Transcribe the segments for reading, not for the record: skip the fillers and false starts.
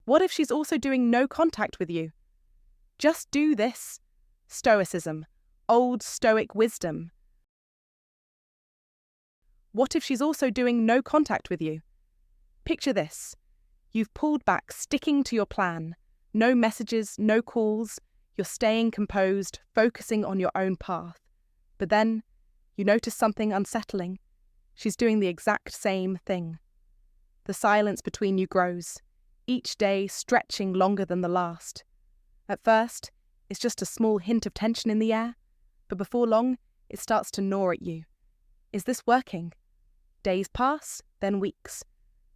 What if she's also doing no contact with you? Just do this. Stoicism, Old Stoic wisdom. What if she's also doing no contact with you? Picture this. You've pulled back, sticking to your plan. No messages, no calls. You're staying composed, focusing on your own path. But then, you notice something unsettling. She's doing the exact same thing. The silence between you grows, each day stretching longer than the last. At first, it's just a small hint of tension in the air, but before long, it starts to gnaw at you. Is this working? Days pass, then weeks.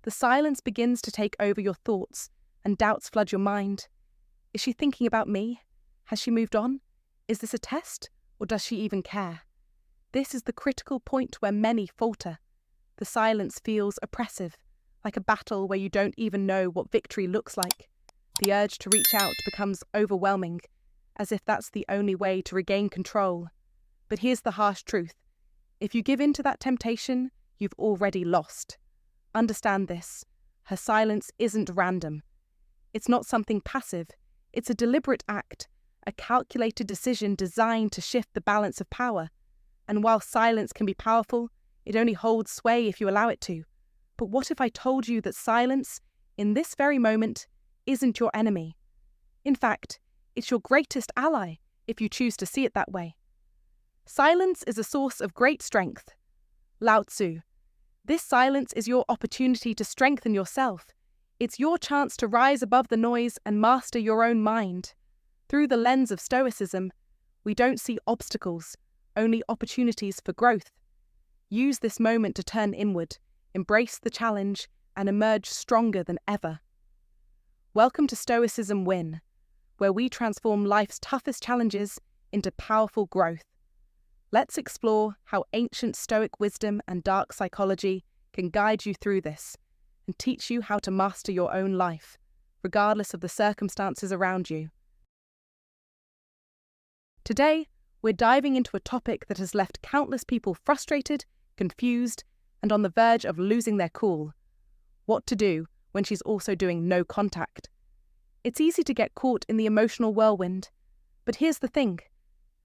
The silence begins to take over your thoughts, and doubts flood your mind. Is she thinking about me? Has she moved on? Is this a test, or does she even care? This is the critical point where many falter. The silence feels oppressive, like a battle where you don't even know what victory looks like. The urge to reach out becomes overwhelming, as if that's the only way to regain control. But here's the harsh truth. If you give in to that temptation, you've already lost. Understand this. Her silence isn't random. It's not something passive. It's a deliberate act, a calculated decision designed to shift the balance of power. And while silence can be powerful, it only holds sway if you allow it to. But what if I told you that silence, in this very moment, isn't your enemy? In fact, it's your greatest ally, if you choose to see it that way. Silence is a source of great strength. Lao Tzu. This silence is your opportunity to strengthen yourself. It's your chance to rise above the noise and master your own mind. Through the lens of Stoicism, we don't see obstacles, only opportunities for growth. Use this moment to turn inward, embrace the challenge, and emerge stronger than ever. Welcome to Stoicism Win, where we transform life's toughest challenges into powerful growth. Let's explore how ancient Stoic wisdom and dark psychology can guide you through this and teach you how to master your own life, regardless of the circumstances around you. Today, we're diving into a topic that has left countless people frustrated, confused, and on the verge of losing their cool. What to do when she's also doing no contact. It's easy to get caught in the emotional whirlwind. But here's the thing.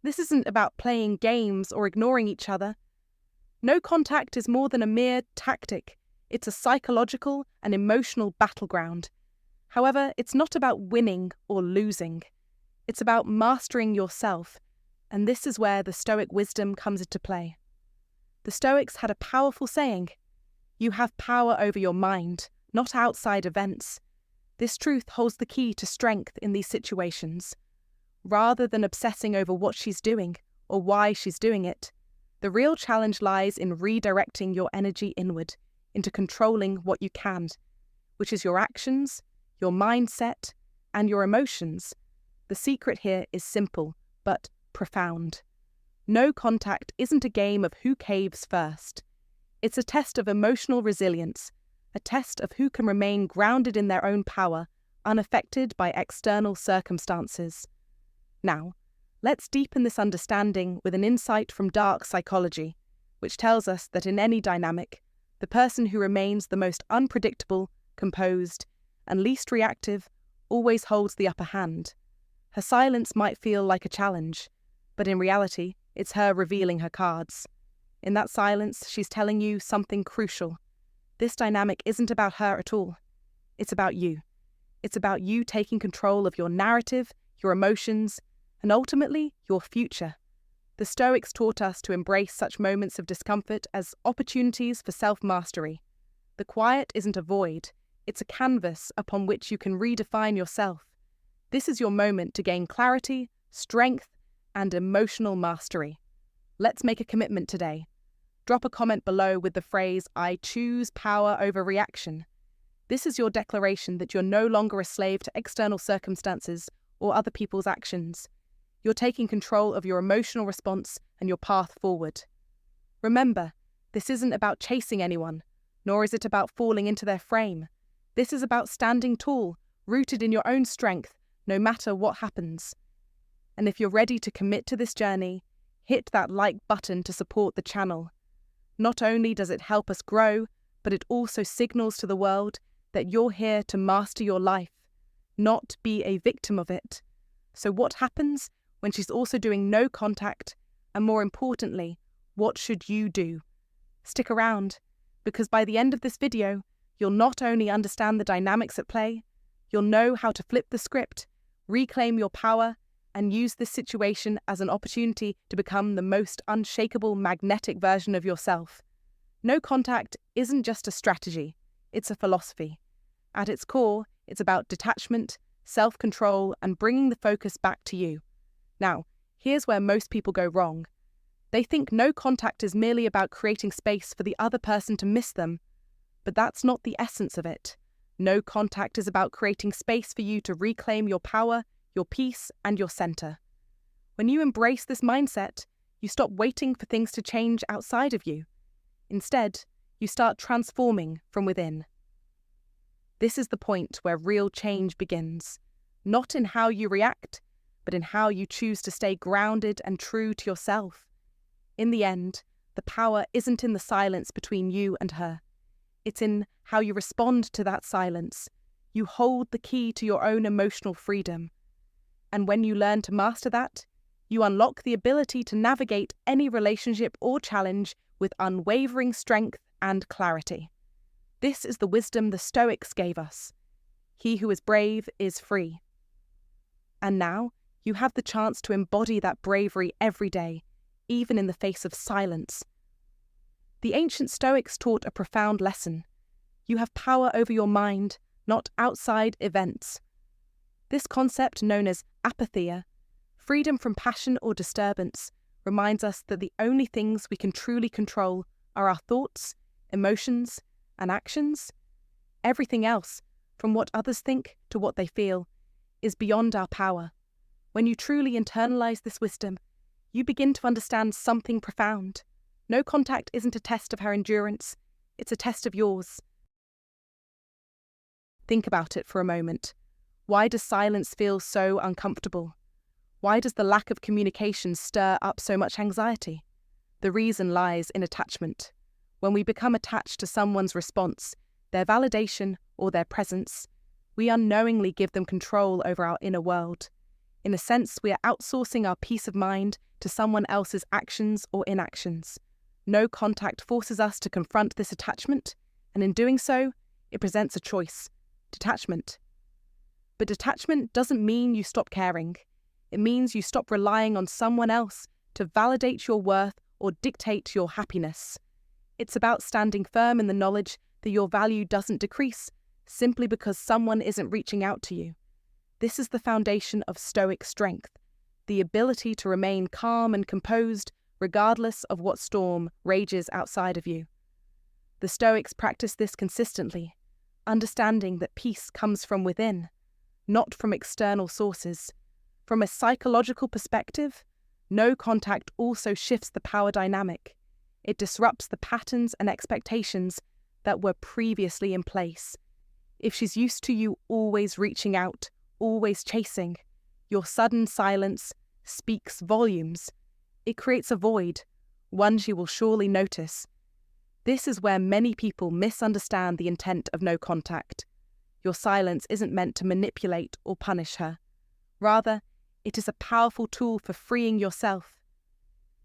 This isn't about playing games or ignoring each other. No contact is more than a mere tactic. It's a psychological and emotional battleground. However, it's not about winning or losing. It's about mastering yourself. And this is where the Stoic wisdom comes into play. The Stoics had a powerful saying, "You have power over your mind, not outside events." This truth holds the key to strength in these situations. Rather than obsessing over what she's doing or why she's doing it, the real challenge lies in redirecting your energy inward, into controlling what you can, which is your actions, your mindset, and your emotions. The secret here is simple, but profound. No contact isn't a game of who caves first. It's a test of emotional resilience, a test of who can remain grounded in their own power, unaffected by external circumstances. Now, let's deepen this understanding with an insight from dark psychology, which tells us that in any dynamic, the person who remains the most unpredictable, composed, and least reactive always holds the upper hand. Her silence might feel like a challenge, but in reality, it's her revealing her cards. In that silence, she's telling you something crucial. This dynamic isn't about her at all. It's about you. It's about you taking control of your narrative, your emotions, and ultimately, your future. The Stoics taught us to embrace such moments of discomfort as opportunities for self-mastery. The quiet isn't a void, it's a canvas upon which you can redefine yourself. This is your moment to gain clarity, strength, and emotional mastery. Let's make a commitment today. Drop a comment below with the phrase, "I choose power over reaction." This is your declaration that you're no longer a slave to external circumstances or other people's actions. You're taking control of your emotional response and your path forward. Remember, this isn't about chasing anyone, nor is it about falling into their frame. This is about standing tall, rooted in your own strength, no matter what happens. And if you're ready to commit to this journey, hit that like button to support the channel. Not only does it help us grow, but it also signals to the world that you're here to master your life, not be a victim of it. So what happens when she's also doing no contact? And more importantly, what should you do? Stick around, because by the end of this video, you'll not only understand the dynamics at play, you'll know how to flip the script, reclaim your power, and use this situation as an opportunity to become the most unshakable, magnetic version of yourself. No contact isn't just a strategy, it's a philosophy. At its core, it's about detachment, self-control, and bringing the focus back to you. Now, here's where most people go wrong. They think no contact is merely about creating space for the other person to miss them, but that's not the essence of it. No contact is about creating space for you to reclaim your power, your peace, and your center. When you embrace this mindset, you stop waiting for things to change outside of you. Instead, you start transforming from within. This is the point where real change begins, not in how you react, but in how you choose to stay grounded and true to yourself. In the end, the power isn't in the silence between you and her. It's in how you respond to that silence. You hold the key to your own emotional freedom. And when you learn to master that, you unlock the ability to navigate any relationship or challenge with unwavering strength and clarity. This is the wisdom the Stoics gave us. He who is brave is free. And now, you have the chance to embody that bravery every day, even in the face of silence. The ancient Stoics taught a profound lesson. You have power over your mind, not outside events. This concept, known as apatheia, freedom from passion or disturbance, reminds us that the only things we can truly control are our thoughts, emotions, and actions. Everything else, from what others think to what they feel, is beyond our power. When you truly internalize this wisdom, you begin to understand something profound. No contact isn't a test of her endurance, it's a test of yours. Think about it for a moment. Why does silence feel so uncomfortable? Why does the lack of communication stir up so much anxiety? The reason lies in attachment. When we become attached to someone's response, their validation, or their presence, we unknowingly give them control over our inner world. In a sense, we are outsourcing our peace of mind to someone else's actions or inactions. No contact forces us to confront this attachment, and in doing so, it presents a choice: detachment. But detachment doesn't mean you stop caring. It means you stop relying on someone else to validate your worth or dictate your happiness. It's about standing firm in the knowledge that your value doesn't decrease simply because someone isn't reaching out to you. This is the foundation of Stoic strength, the ability to remain calm and composed regardless of what storm rages outside of you. The Stoics practice this consistently, understanding that peace comes from within, not from external sources. From a psychological perspective, no contact also shifts the power dynamic. It disrupts the patterns and expectations that were previously in place. If she's used to you always reaching out, always chasing, your sudden silence speaks volumes. It creates a void, one she will surely notice. This is where many people misunderstand the intent of no contact. Your silence isn't meant to manipulate or punish her. Rather, it is a powerful tool for freeing yourself.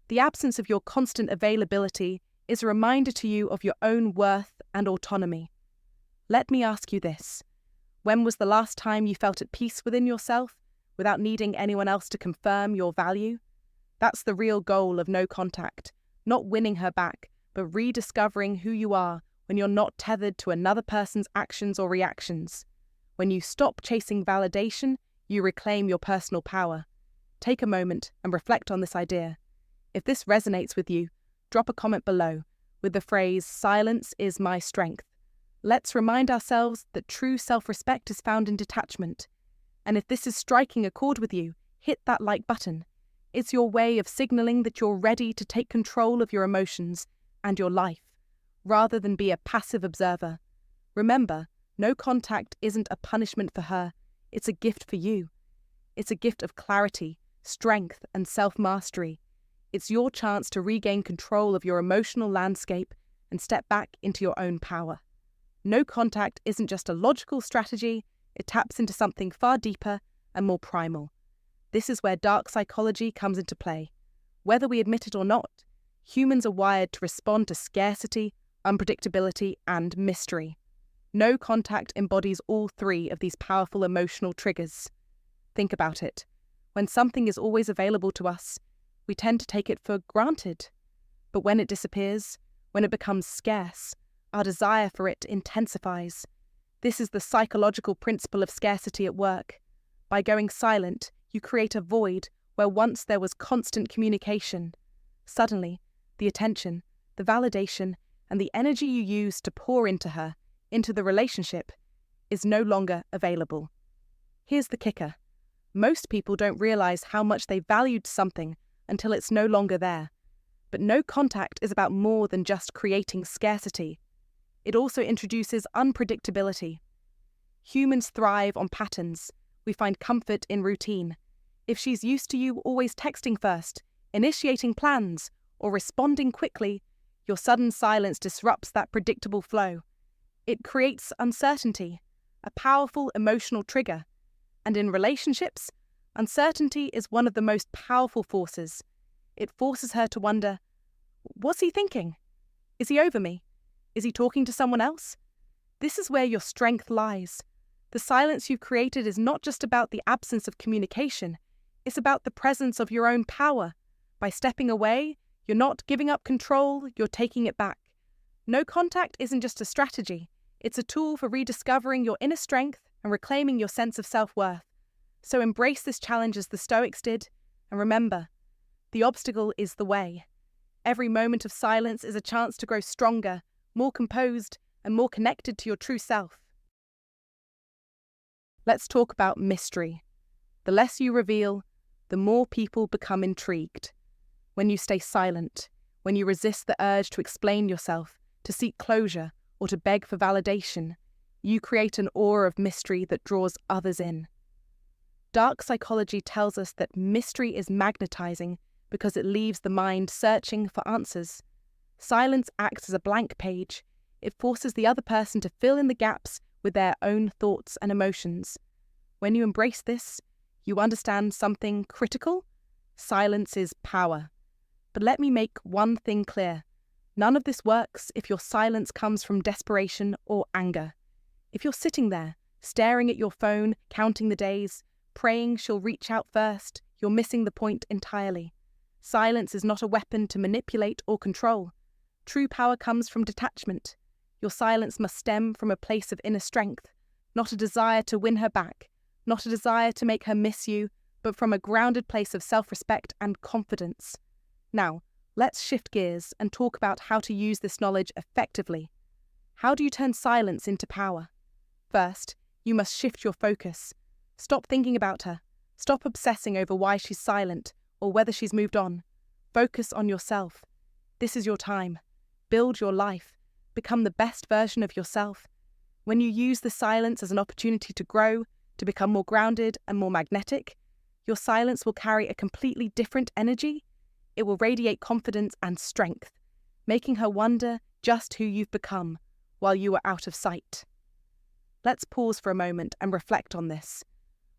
The absence of your constant availability is a reminder to you of your own worth and autonomy. Let me ask you this. When was the last time you felt at peace within yourself without needing anyone else to confirm your value? That's the real goal of no contact, not winning her back, but rediscovering who you are when you're not tethered to another person's actions or reactions. When you stop chasing validation, you reclaim your personal power. Take a moment and reflect on this idea. If this resonates with you, drop a comment below with the phrase, "Silence is my strength." Let's remind ourselves that true self-respect is found in detachment. And if this is striking a chord with you, hit that like button. It's your way of signaling that you're ready to take control of your emotions and your life, rather than be a passive observer. Remember, no contact isn't a punishment for her, it's a gift for you. It's a gift of clarity, strength, and self-mastery. It's your chance to regain control of your emotional landscape and step back into your own power. No contact isn't just a logical strategy, It taps into something far deeper and more primal. This is where dark psychology comes into play. Whether we admit it or not, humans are wired to respond to scarcity, unpredictability, and mystery. No contact embodies all three of these powerful emotional triggers. Think about it. When something is always available to us, we tend to take it for granted. But when it disappears, when it becomes scarce, our desire for it intensifies. This is the psychological principle of scarcity at work. By going silent, you create a void where once there was constant communication. Suddenly, the attention, the validation, and the energy you used to pour into her, into the relationship, is no longer available. Here's the kicker. Most people don't realize how much they valued something until it's no longer there. But no contact is about more than just creating scarcity. It also introduces unpredictability. Humans thrive on patterns. We find comfort in routine. If she's used to you always texting first, initiating plans, or responding quickly, your sudden silence disrupts that predictable flow. It creates uncertainty, a powerful emotional trigger. And in relationships, uncertainty is one of the most powerful forces. It forces her to wonder, what's he thinking? Is he over me? Is he talking to someone else? This is where your strength lies. The silence you've created is not just about the absence of communication, it's about the presence of your own power. By stepping away, you're not giving up control, you're taking it back. No contact isn't just a strategy, it's a tool for rediscovering your inner strength and reclaiming your sense of self-worth. So embrace this challenge as the Stoics did, and remember, the obstacle is the way. Every moment of silence is a chance to grow stronger, more composed, and more connected to your true self. Let's talk about mystery. The less you reveal, the more people become intrigued. When you stay silent, when you resist the urge to explain yourself, to seek closure, or to beg for validation, you create an aura of mystery that draws others in. Dark psychology tells us that mystery is magnetizing because it leaves the mind searching for answers. Silence acts as a blank page. It forces the other person to fill in the gaps with their own thoughts and emotions. When you embrace this, you understand something critical. Silence is power. But let me make one thing clear. None of this works if your silence comes from desperation or anger. If you're sitting there, staring at your phone, counting the days, praying she'll reach out first, you're missing the point entirely. Silence is not a weapon to manipulate or control. True power comes from detachment. Your silence must stem from a place of inner strength, not a desire to win her back, not a desire to make her miss you, but from a grounded place of self-respect and confidence. Now, let's shift gears and talk about how to use this knowledge effectively. How do you turn silence into power? First, you must shift your focus. Stop thinking about her. Stop obsessing over why she's silent or whether she's moved on. Focus on yourself. This is your time. Build your life. Become the best version of yourself. When you use the silence as an opportunity to grow, to become more grounded and more magnetic, your silence will carry a completely different energy. It will radiate confidence and strength, making her wonder just who you've become while you are out of sight. Let's pause for a moment and reflect on this.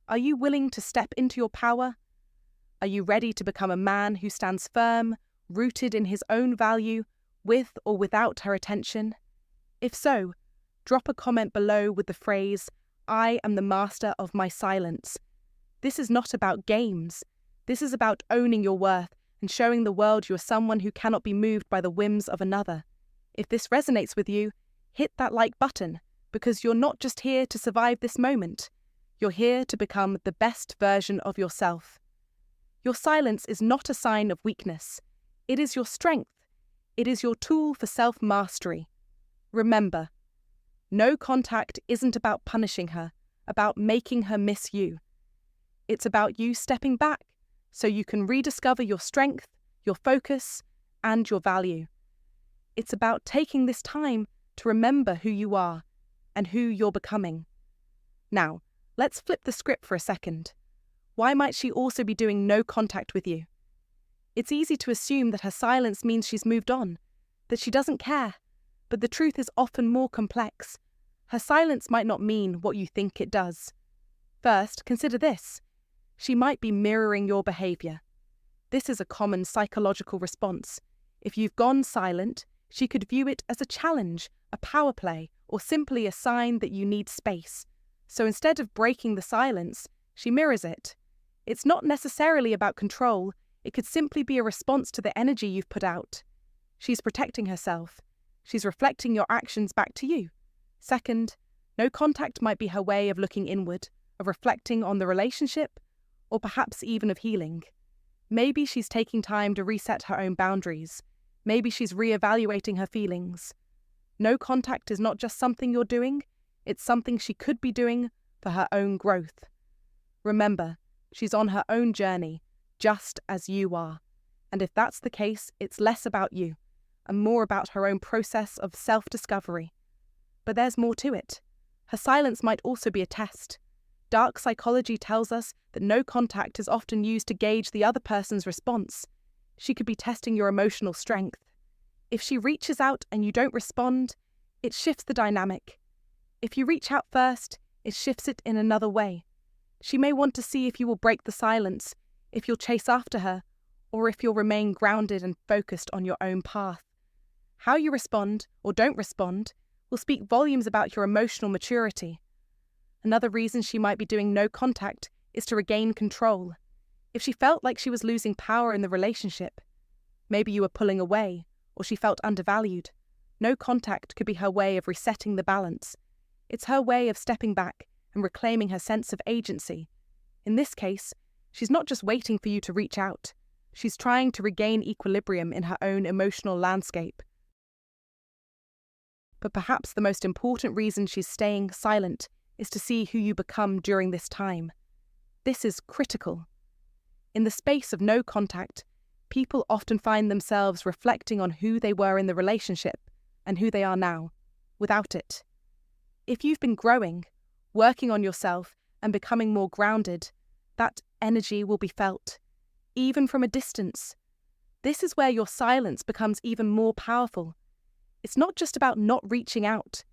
Are you willing to step into your power? Are you ready to become a man who stands firm, rooted in his own value, with or without her attention? If so, drop a comment below with the phrase, "I am the master of my silence." This is not about games. This is about owning your worth and showing the world you are someone who cannot be moved by the whims of another. If this resonates with you, hit that like button, because you're not just here to survive this moment. You're here to become the best version of yourself. Your silence is not a sign of weakness. It is your strength. It is your tool for self-mastery. Remember, no contact isn't about punishing her, about making her miss you. It's about you stepping back so you can rediscover your strength, your focus, and your value. It's about taking this time to remember who you are and who you're becoming. Now, let's flip the script for a second. Why might she also be doing no contact with you? It's easy to assume that her silence means she's moved on, that she doesn't care, but the truth is often more complex. Her silence might not mean what you think it does. First, consider this. She might be mirroring your behavior. This is a common psychological response. If you've gone silent, she could view it as a challenge, a power play, or simply a sign that you need space. So instead of breaking the silence, she mirrors it. It's not necessarily about control. It could simply be a response to the energy you've put out. She's protecting herself. She's reflecting your actions back to you. Second, no contact might be her way of looking inward, of reflecting on the relationship, or perhaps even of healing. Maybe she's taking time to reset her own boundaries. Maybe she's reevaluating her feelings. No contact is not just something you're doing, it's something she could be doing for her own growth. Remember, she's on her own journey, just as you are. And if that's the case, it's less about you and more about her own process of self-discovery. But there's more to it. Her silence might also be a test. Dark psychology tells us that no contact is often used to gauge the other person's response. She could be testing your emotional strength. If she reaches out and you don't respond, it shifts the dynamic. If you reach out first, it shifts it in another way. She may want to see if you will break the silence, if you'll chase after her, or if you'll remain grounded and focused on your own path. How you respond, or don't respond, will speak volumes about your emotional maturity. Another reason she might be doing no contact is to regain control. If she felt like she was losing power in the relationship, maybe you were pulling away, or she felt undervalued, no contact could be her way of resetting the balance. It's her way of stepping back and reclaiming her sense of agency. In this case, she's not just waiting for you to reach out. She's trying to regain equilibrium in her own emotional landscape. But perhaps the most important reason she's staying silent is to see who you become during this time. This is critical. In the space of no contact, people often find themselves reflecting on who they were in the relationship and who they are now, without it. If you've been growing, working on yourself, and becoming more grounded, that energy will be felt, even from a distance. This is where your silence becomes even more powerful. It's not just about not reaching out.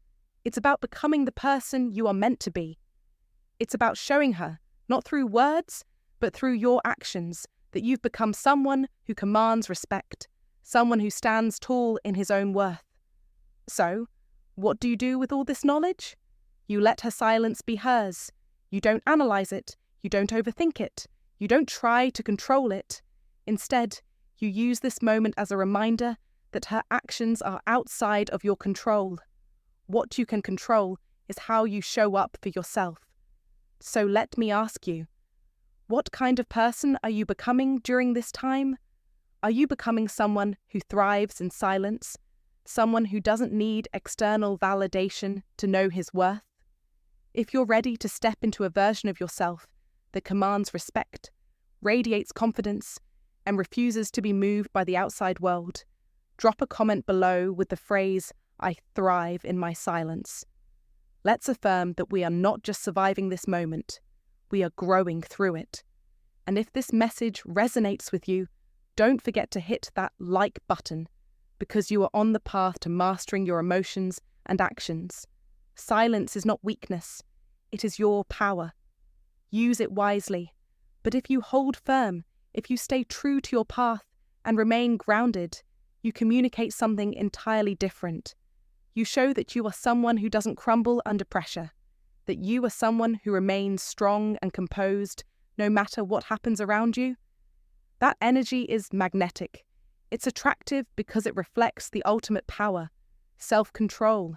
It's about becoming the person you are meant to be. It's about showing her, not through words, but through your actions, that you've become someone who commands respect, someone who stands tall in his own worth. So, what do you do with all this knowledge? You let her silence be hers. You don't analyze it. You don't overthink it. You don't try to control it. Instead, you use this moment as a reminder that her actions are outside of your control. What you can control is how you show up for yourself. So let me ask you, what kind of person are you becoming during this time? Are you becoming someone who thrives in silence? Someone who doesn't need external validation to know his worth? If you're ready to step into a version of yourself that commands respect, radiates confidence, and refuses to be moved by the outside world, drop a comment below with the phrase, "I thrive in my silence." Let's affirm that we are not just surviving this moment, we are growing through it. And if this message resonates with you, don't forget to hit that like button, because you are on the path to mastering your emotions and actions. Silence is not weakness, it is your power. Use it wisely, but if you hold firm, if you stay true to your path and remain grounded, you communicate something entirely different. You show that you are someone who doesn't crumble under pressure, that you are someone who remains strong and composed no matter what happens around you. That energy is magnetic. It's attractive because it reflects the ultimate power, self-control.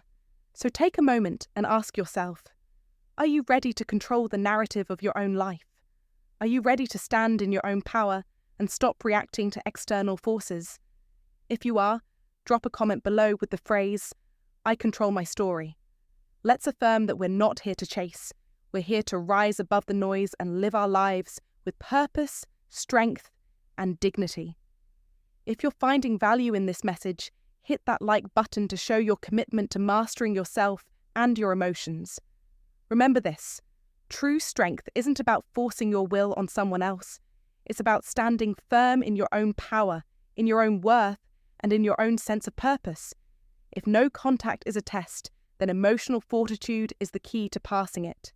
So take a moment and ask yourself, are you ready to control the narrative of your own life? Are you ready to stand in your own power and stop reacting to external forces? If you are, drop a comment below with the phrase, "I control my story." Let's affirm that we're not here to chase. We're here to rise above the noise and live our lives with purpose, strength, and dignity. If you're finding value in this message, hit that like button to show your commitment to mastering yourself and your emotions. Remember this, true strength isn't about forcing your will on someone else. It's about standing firm in your own power, in your own worth, and in your own sense of purpose. If no contact is a test, then emotional fortitude is the key to passing it.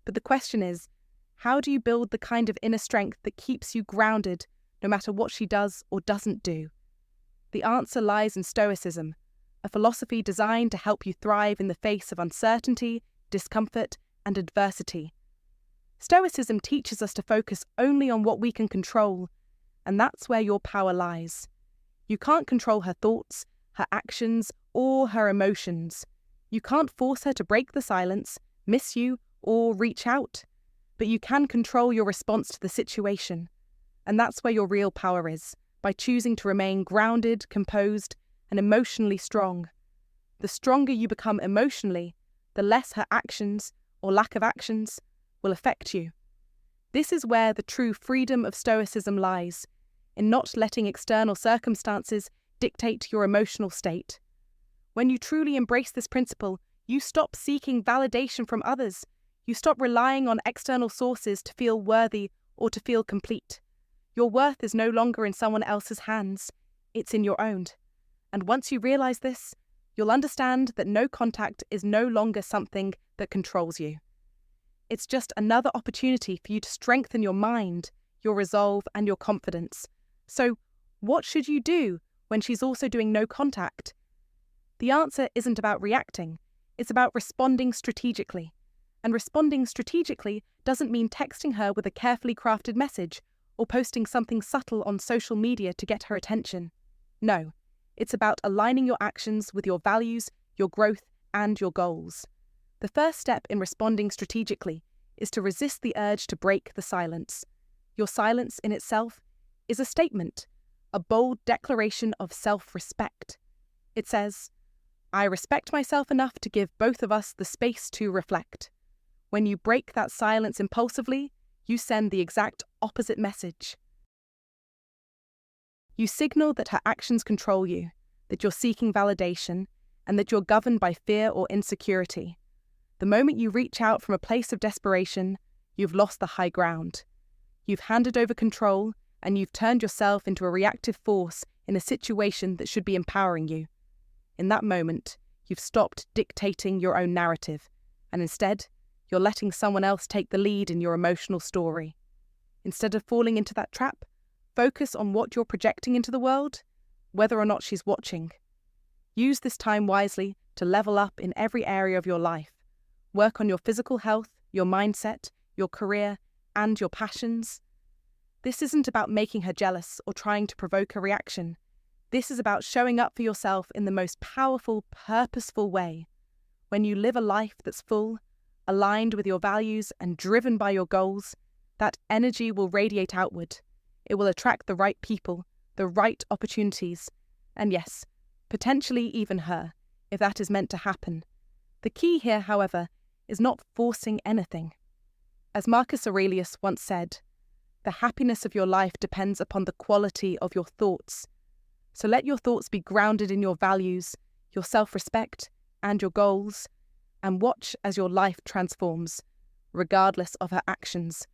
But the question is, how do you build the kind of inner strength that keeps you grounded no matter what she does or doesn't do? The answer lies in Stoicism, a philosophy designed to help you thrive in the face of uncertainty, discomfort, and adversity. Stoicism teaches us to focus only on what we can control, and that's where your power lies. You can't control her thoughts, her actions, or her emotions. You can't force her to break the silence, miss you, or reach out. But you can control your response to the situation. And that's where your real power is, by choosing to remain grounded, composed, and emotionally strong. The stronger you become emotionally, the less her actions, or lack of actions, will affect you. This is where the true freedom of Stoicism lies, in not letting external circumstances dictate your emotional state. When you truly embrace this principle, you stop seeking validation from others. You stop relying on external sources to feel worthy or to feel complete. Your worth is no longer in someone else's hands, it's in your own. And once you realize this, you'll understand that no contact is no longer something that controls you. It's just another opportunity for you to strengthen your mind, your resolve, and your confidence. So, what should you do when she's also doing no contact? The answer isn't about reacting, it's about responding strategically. And responding strategically doesn't mean texting her with a carefully crafted message or posting something subtle on social media to get her attention. No, it's about aligning your actions with your values, your growth, and your goals. The first step in responding strategically is to resist the urge to break the silence. Your silence in itself is a statement, a bold declaration of self-respect. It says, "I respect myself enough to give both of us the space to reflect." When you break that silence impulsively, you send the exact opposite message. You signal that her actions control you, that you're seeking validation, and that you're governed by fear or insecurity. The moment you reach out from a place of desperation, you've lost the high ground. You've handed over control, and you've turned yourself into a reactive force in a situation that should be empowering you. In that moment, you've stopped dictating your own narrative, and instead, you're letting someone else take the lead in your emotional story. Instead of falling into that trap, focus on what you're projecting into the world, whether or not she's watching. Use this time wisely to level up in every area of your life. Work on your physical health, your mindset, your career, and your passions. This isn't about making her jealous or trying to provoke a reaction. This is about showing up for yourself in the most powerful, purposeful way. When you live a life that's full, aligned with your values and driven by your goals, that energy will radiate outward. It will attract the right people, the right opportunities, and yes, potentially even her, if that is meant to happen. The key here, however, is not forcing anything. As Marcus Aurelius once said, "The happiness of your life depends upon the quality of your thoughts." So let your thoughts be grounded in your values, your self-respect, and your goals, and watch as your life transforms, regardless of her actions.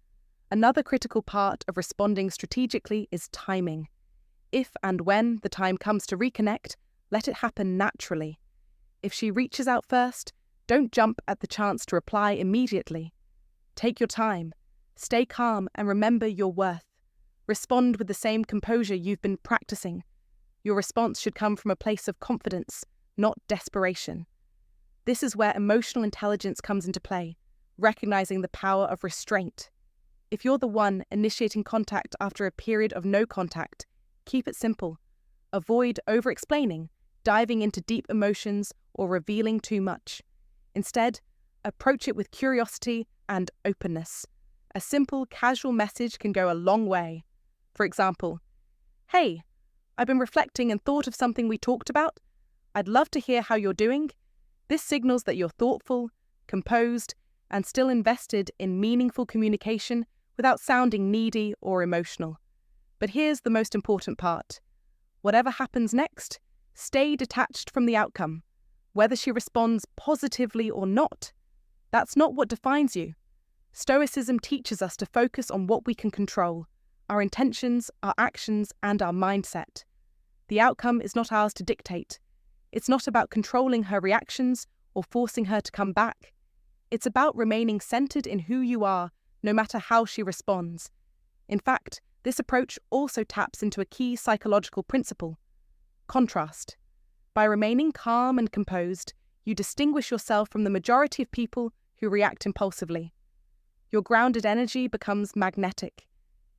Another critical part of responding strategically is timing. If and when the time comes to reconnect, let it happen naturally. If she reaches out first, don't jump at the chance to reply immediately. Take your time, stay calm, and remember your worth. Respond with the same composure you've been practicing. Your response should come from a place of confidence, not desperation. This is where emotional intelligence comes into play, recognizing the power of restraint. If you're the one initiating contact after a period of no contact, keep it simple. Avoid over-explaining, diving into deep emotions, or revealing too much. Instead, approach it with curiosity and openness. A simple, casual message can go a long way. For example, "Hey, I've been reflecting and thought of something we talked about. I'd love to hear how you're doing." This signals that you're thoughtful, composed, and still invested in meaningful communication without sounding needy or emotional. But here's the most important part. Whatever happens next, stay detached from the outcome. Whether she responds positively or not, that's not what defines you. Stoicism teaches us to focus on what we can control, our intentions, our actions, and our mindset. The outcome is not ours to dictate. It's not about controlling her reactions or forcing her to come back. It's about remaining centered in who you are, no matter how she responds. In fact, this approach also taps into a key psychological principle: contrast. By remaining calm and composed, you distinguish yourself from the majority of people who react impulsively. Your grounded energy becomes magnetic.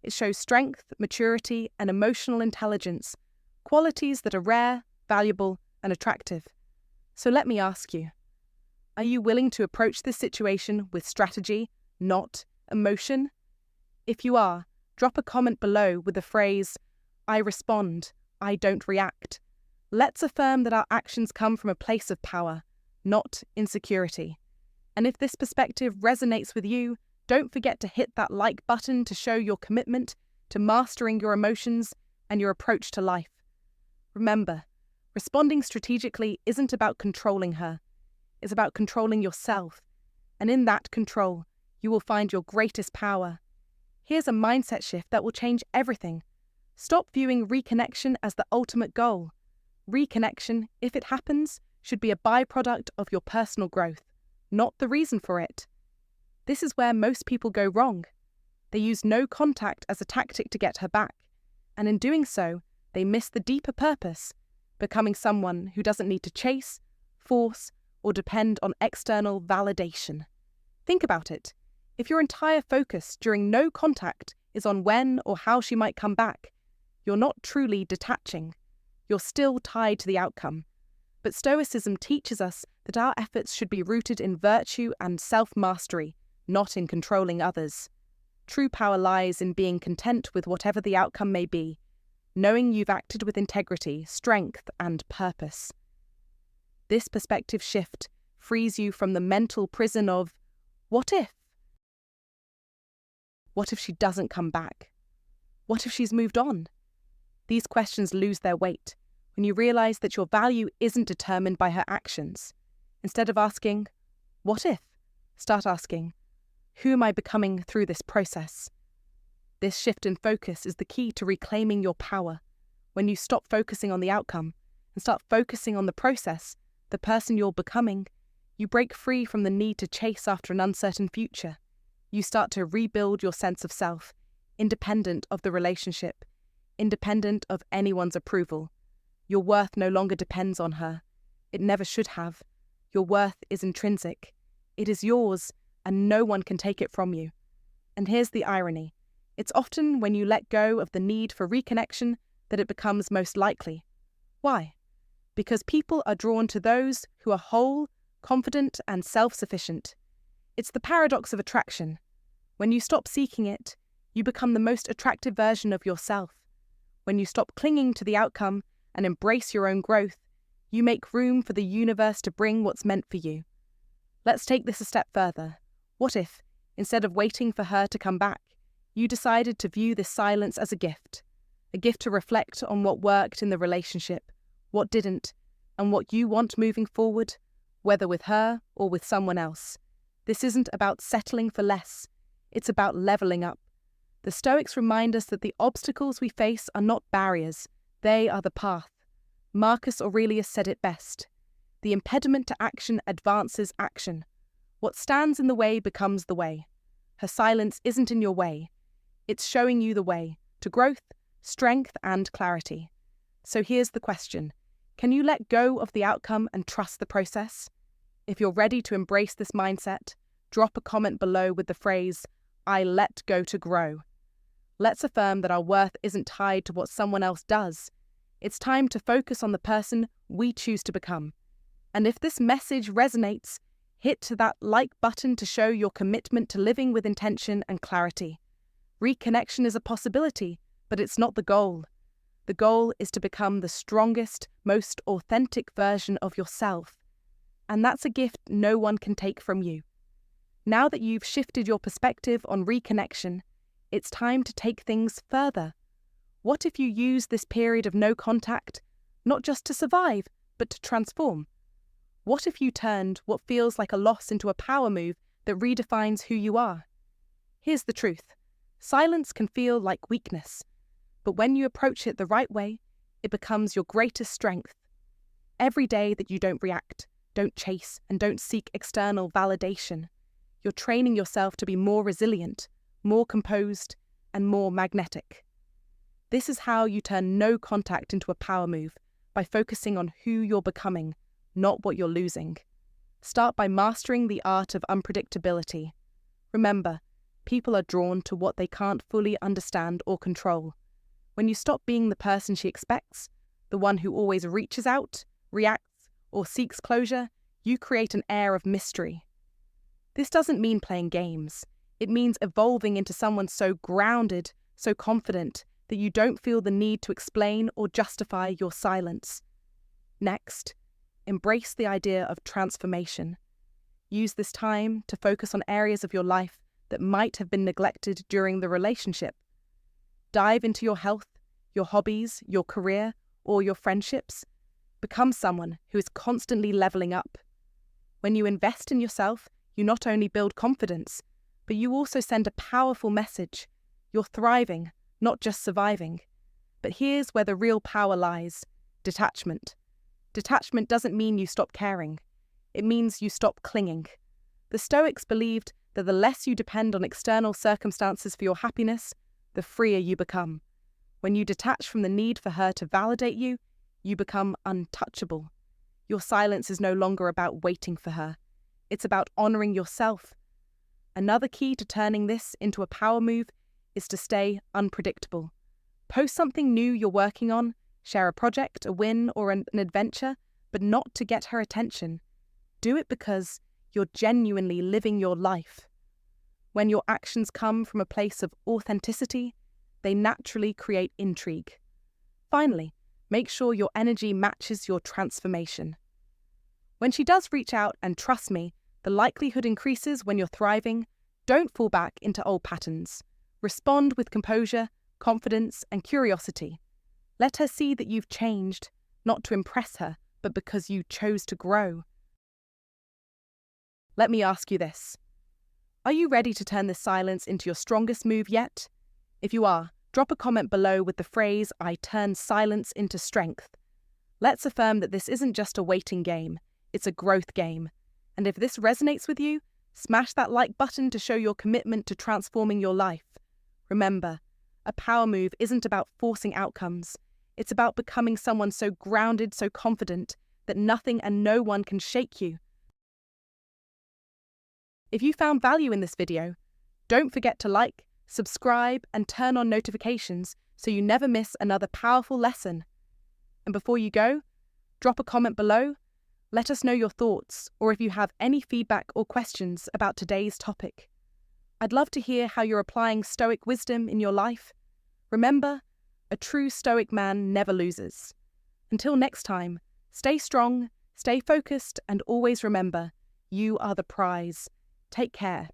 It shows strength, maturity, and emotional intelligence, qualities that are rare, valuable, and attractive. So let me ask you, are you willing to approach this situation with strategy, not emotion? If you are, drop a comment below with the phrase, "I respond, I don't react." Let's affirm that our actions come from a place of power, not insecurity. And if this perspective resonates with you, don't forget to hit that like button to show your commitment to mastering your emotions and your approach to life. Remember, responding strategically isn't about controlling her. It's about controlling yourself. And in that control, you will find your greatest power. Here's a mindset shift that will change everything. Stop viewing reconnection as the ultimate goal. Reconnection, if it happens, should be a byproduct of your personal growth, not the reason for it. This is where most people go wrong. They use no contact as a tactic to get her back, and in doing so, they miss the deeper purpose, becoming someone who doesn't need to chase, force, or depend on external validation. Think about it. If your entire focus during no contact is on when or how she might come back, you're not truly detaching. You're still tied to the outcome. But Stoicism teaches us that our efforts should be rooted in virtue and self-mastery, not in controlling others. True power lies in being content with whatever the outcome may be, knowing you've acted with integrity, strength, and purpose. This perspective shift frees you from the mental prison of, what if? What if she doesn't come back? What if she's moved on? These questions lose their weight when you realize that your value isn't determined by her actions. Instead of asking, what if? Start asking, who am I becoming through this process? This shift in focus is the key to reclaiming your power. When you stop focusing on the outcome and start focusing on the process, the person you're becoming, you break free from the need to chase after an uncertain future. You start to rebuild your sense of self, independent of the relationship, independent of anyone's approval. Your worth no longer depends on her. It never should have. Your worth is intrinsic. It is yours, and no one can take it from you. And here's the irony. It's often when you let go of the need for reconnection that it becomes most likely. Why? Because people are drawn to those who are whole, confident, and self-sufficient. It's the paradox of attraction. When you stop seeking it, you become the most attractive version of yourself. When you stop clinging to the outcome and embrace your own growth, you make room for the universe to bring what's meant for you. Let's take this a step further. What if, instead of waiting for her to come back, you decided to view this silence as a gift to reflect on what worked in the relationship, what didn't, and what you want moving forward, whether with her or with someone else. This isn't about settling for less. It's about leveling up. The Stoics remind us that the obstacles we face are not barriers. They are the path. Marcus Aurelius said it best. The impediment to action advances action. What stands in the way becomes the way. Her silence isn't in your way. It's showing you the way to growth, strength, and clarity. So here's the question. Can you let go of the outcome and trust the process? If you're ready to embrace this mindset, drop a comment below with the phrase, "I let go to grow." Let's affirm that our worth isn't tied to what someone else does. It's time to focus on the person we choose to become. And if this message resonates, hit that like button to show your commitment to living with intention and clarity. Reconnection is a possibility, but it's not the goal. The goal is to become the strongest, most authentic version of yourself. And that's a gift no one can take from you. Now that you've shifted your perspective on reconnection, it's time to take things further. What if you use this period of no contact, not just to survive, but to transform? What if you turned what feels like a loss into a power move that redefines who you are? Here's the truth. Silence can feel like weakness, but when you approach it the right way, it becomes your greatest strength. Every day that you don't react, Don't chase and don't seek external validation. You're training yourself to be more resilient, more composed, and more magnetic. This is how you turn no contact into a power move, by focusing on who you're becoming, not what you're losing. Start by mastering the art of unpredictability. Remember, people are drawn to what they can't fully understand or control. When you stop being the person she expects, the one who always reaches out, reacts, or seeks closure, you create an air of mystery. This doesn't mean playing games. It means evolving into someone so grounded, so confident, that you don't feel the need to explain or justify your silence. Next, embrace the idea of transformation. Use this time to focus on areas of your life that might have been neglected during the relationship. Dive into your health, your hobbies, your career, or your friendships. Become someone who is constantly leveling up. When you invest in yourself, you not only build confidence, but you also send a powerful message. You're thriving, not just surviving. But here's where the real power lies: detachment. Detachment doesn't mean you stop caring. It means you stop clinging. The Stoics believed that the less you depend on external circumstances for your happiness, the freer you become. When you detach from the need for her to validate you, you become untouchable. Your silence is no longer about waiting for her. It's about honoring yourself. Another key to turning this into a power move is to stay unpredictable. Post something new you're working on, share a project, a win, or an adventure, but not to get her attention. Do it because you're genuinely living your life. When your actions come from a place of authenticity, they naturally create intrigue. Finally, make sure your energy matches your transformation. When she does reach out, and trust me, the likelihood increases when you're thriving, don't fall back into old patterns. Respond with composure, confidence, and curiosity. Let her see that you've changed, not to impress her, but because you chose to grow. Let me ask you this. Are you ready to turn this silence into your strongest move yet? If you are, drop a comment below with the phrase, "I turn silence into strength." Let's affirm that this isn't just a waiting game, it's a growth game. And if this resonates with you, smash that like button to show your commitment to transforming your life. Remember, a power move isn't about forcing outcomes. It's about becoming someone so grounded, so confident, that nothing and no one can shake you. If you found value in this video, don't forget to like, subscribe, and turn on notifications so you never miss another powerful lesson. And before you go, drop a comment below. Let us know your thoughts, or if you have any feedback or questions about today's topic. I'd love to hear how you're applying Stoic wisdom in your life. Remember, a true Stoic man never loses. Until next time, stay strong, stay focused, and always remember, you are the prize. Take care.